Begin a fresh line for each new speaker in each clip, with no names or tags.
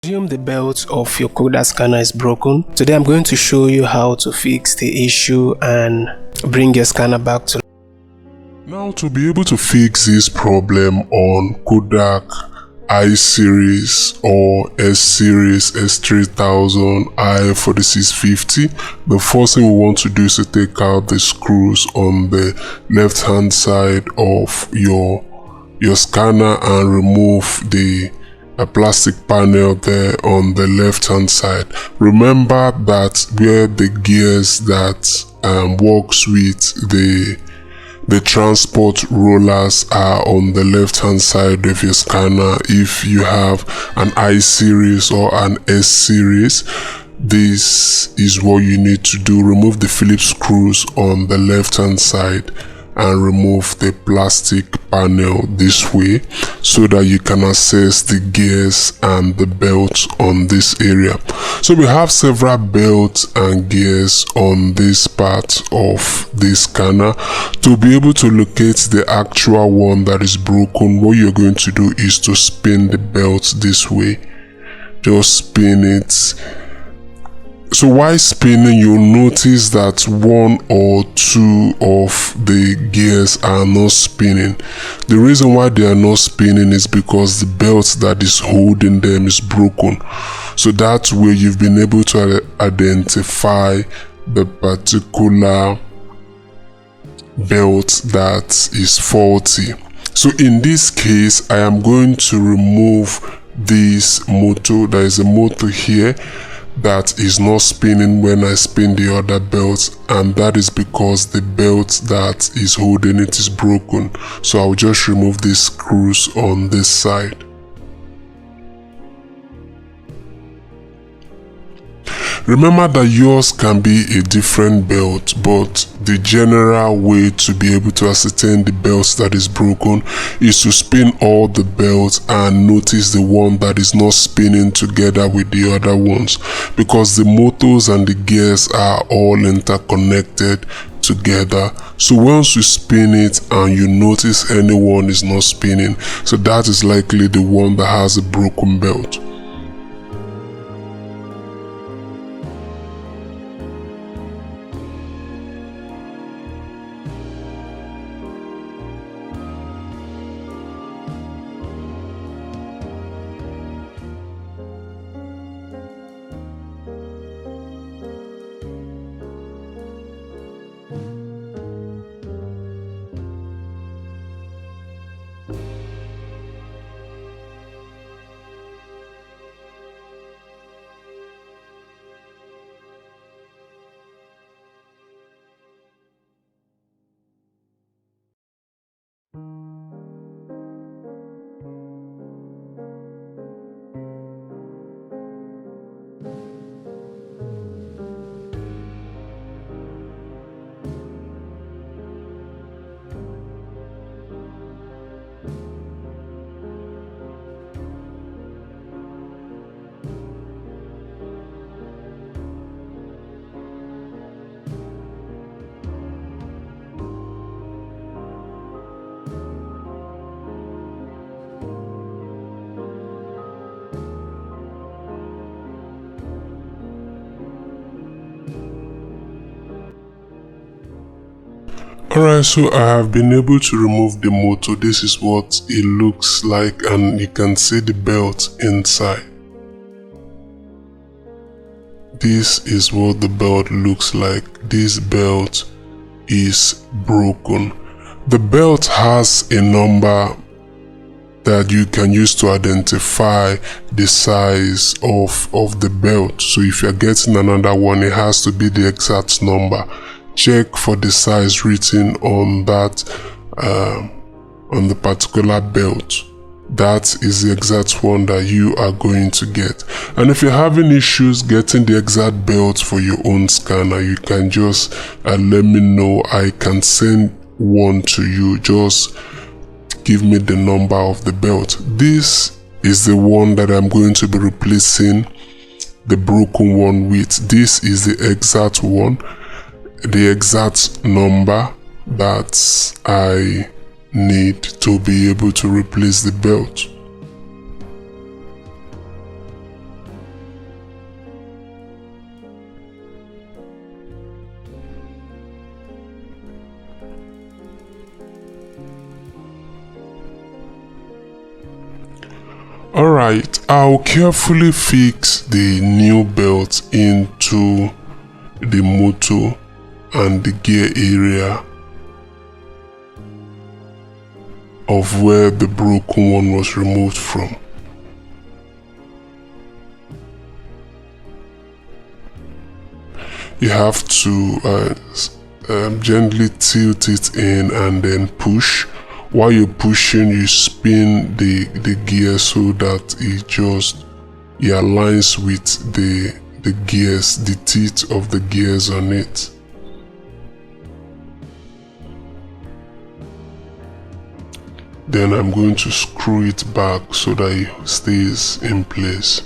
Assume the belt of your Kodak scanner is broken. Today I'm going to show you how to fix the issue and bring your scanner back to life.
Now, to be able to fix this problem on Kodak I series or S series, S3000, I4650, the first thing we want to do is to take out the screws on the left hand side of your scanner and remove the plastic panel there on the left hand side. Remember that where the gears that works with the transport rollers are on the left hand side of your scanner. If you have an I series or an S series, this is what you need to do. Remove the Phillips screws on the left hand side and remove the plastic panel this way so that you can access the gears and the belts on this area. So we have several belts and gears on this part of this scanner. To be able to locate the actual one that is broken, what you're going to do is to spin the belt this way. Just spin it. So while spinning, you'll notice that one or two of the gears are not spinning. The reason why they are not spinning is because the belt that is holding them is broken. So that's where you've been able to identify the particular belt that is faulty. So in this case, I am going to remove this motor. There is a motor here that is not spinning when I spin the other belt, and that is because the belt that is holding it is broken. So I'll just remove these screws on this side. Remember that yours can be a different belt, but the general way to be able to ascertain the belt that is broken is to spin all the belts and notice the one that is not spinning together with the other ones, because the motors and the gears are all interconnected together. So once you spin it and you notice any one is not spinning, so that is likely the one that has a broken belt. Alright, so I have been able to remove the motor. This is what it looks like, and you can see the belt inside. This is what the belt looks like. This belt is broken. The belt has a number that you can use to identify the size of the belt. So if you're getting another one, it has to be the exact number. Check for the size written on that on the particular belt. That is the exact one that you are going to get. And if you're having issues getting the exact belt for your own scanner, you can just let me know. I can send one to you. Just give me the number of the belt. This is the one that I'm going to be replacing the broken one with. This is the exact one, the exact number that I need to be able to replace the belt. Alright, I'll carefully fix the new belt into the motor and the gear area of where the broken one was removed from. You have to gently tilt it in and then push. While you're pushing, you spin the gear so that it aligns with the gears, the teeth of the gears on it. Then I'm going to screw it back so that it stays in place.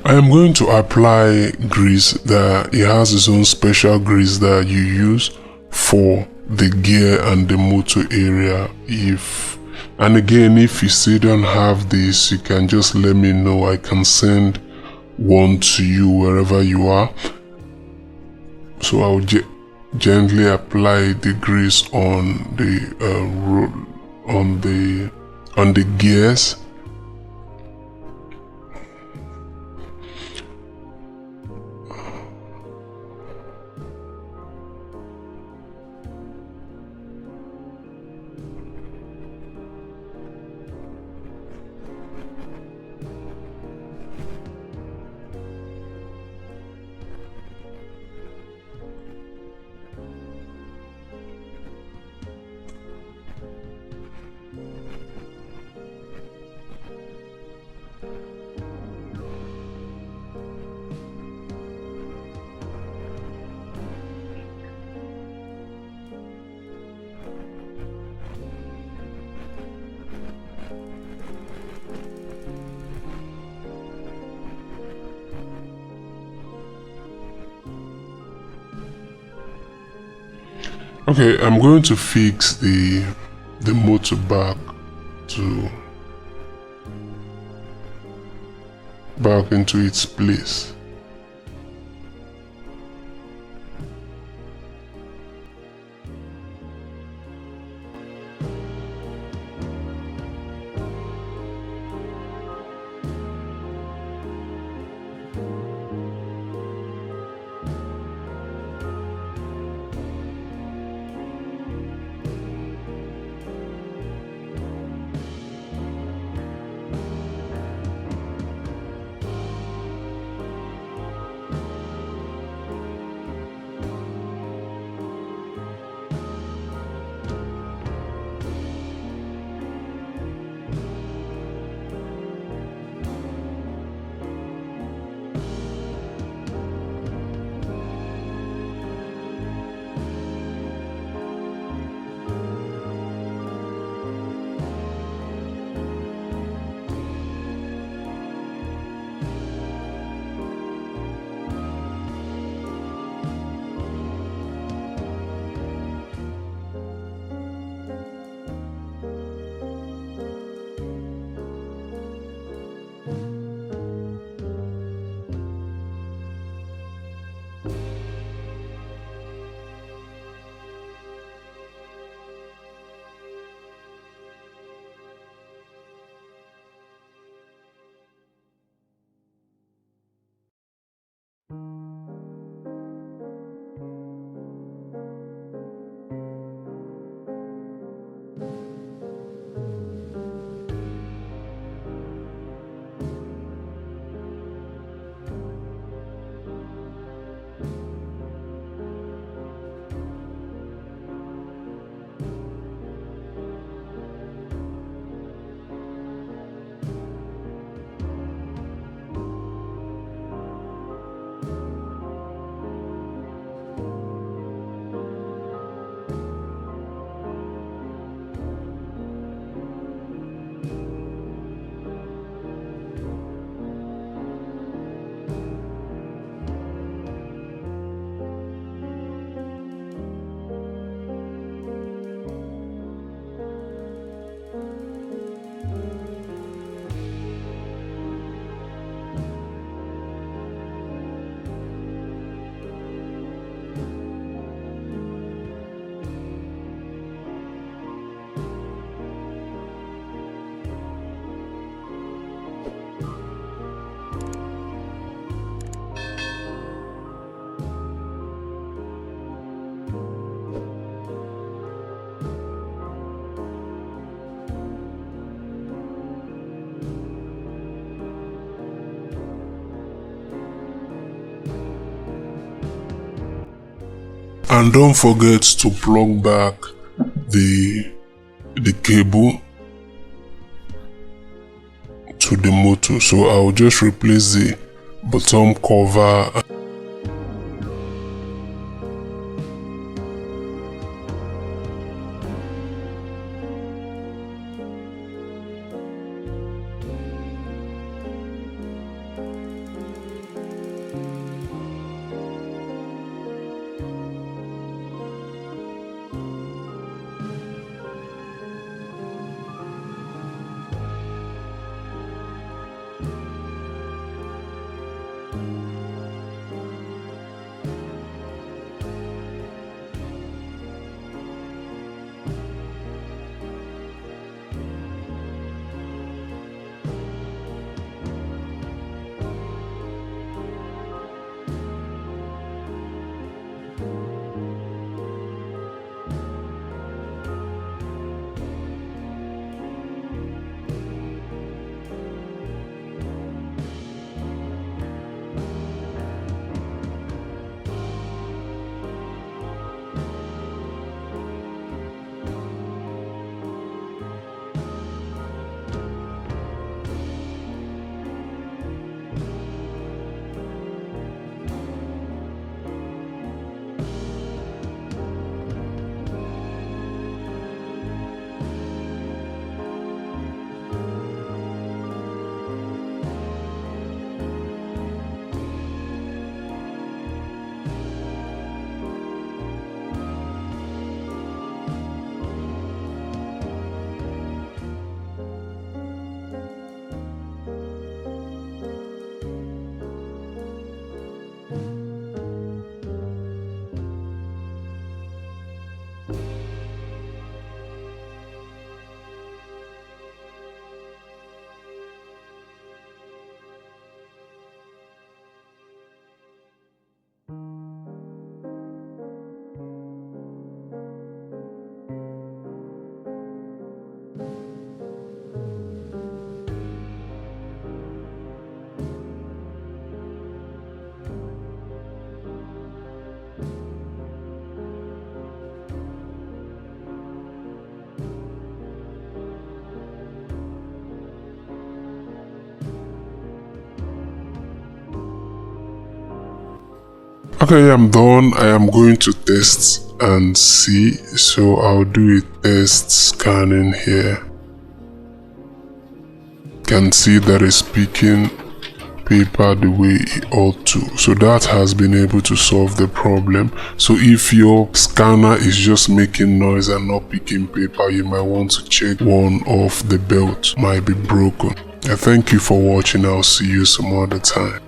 I am going to apply grease. That it has its own special grease that you use for the gear and the motor area. And again, if you still don't have this, you can just let me know. I can send one to you wherever you are. So I'll gently apply the grease on the gears. Okay, I'm going to fix the motor back into its place. And don't forget to plug back the cable to the motor. So I'll just replace the bottom cover. Okay, I'm done. I am going to test and see. So I'll do a test scanning here. Can see that it's picking paper the way it ought to. So that has been able to solve the problem. So if your scanner is just making noise and not picking paper, you might want to check one of the belt might be broken. I thank you for watching. I'll see you some other time.